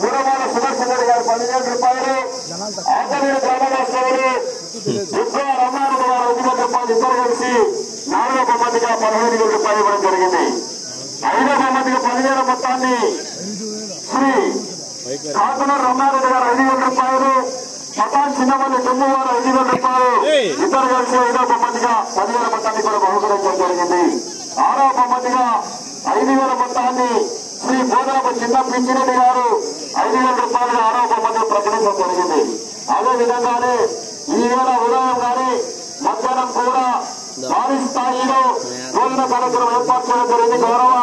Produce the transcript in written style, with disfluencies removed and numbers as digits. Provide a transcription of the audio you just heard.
మూడవాళ్ళ సుదర్శన్ రెడ్డి గారు 15,000 రూపాయలు, ఆంజనేయులు గ్రామవాసులు దుర్గా రమణారెడ్డి గారు 5,000 రూపాయలు ఇద్దరు కలిసి 4వ బహుమతిగా 15,000 రూపాయలు ఇవ్వడం జరిగింది. 5వ బహుమతిగా 10,000 మొత్తాన్ని శ్రీ కాకునూరు రమణారెడ్డి గారు 5,000 రూపాయలు, పటాన్ చిన్నపల్లి తుమ్ము గారు 5,000 రూపాయలు ఇద్దరు కలిసి 5వ బహుమతిగా 10,000 మొత్తాన్ని కూడా బహుకరించడం జరిగింది. 6వ బహుమతిగా 5,000 మొత్తాన్ని శ్రీ బోధనపు చిన్న పింఛిరెడ్డి గారు 5,000 రూపాయలుగా 6వ బహుమతిగా ప్రకటించడం జరిగింది. అదేవిధంగానే ఈ వేళ ఉదయం గాని మధ్యాహ్నం కూడా భారీ స్థాయిలో భోజన కార్యక్రమం ఏర్పాటు చేయడం జరిగింది. గౌరవ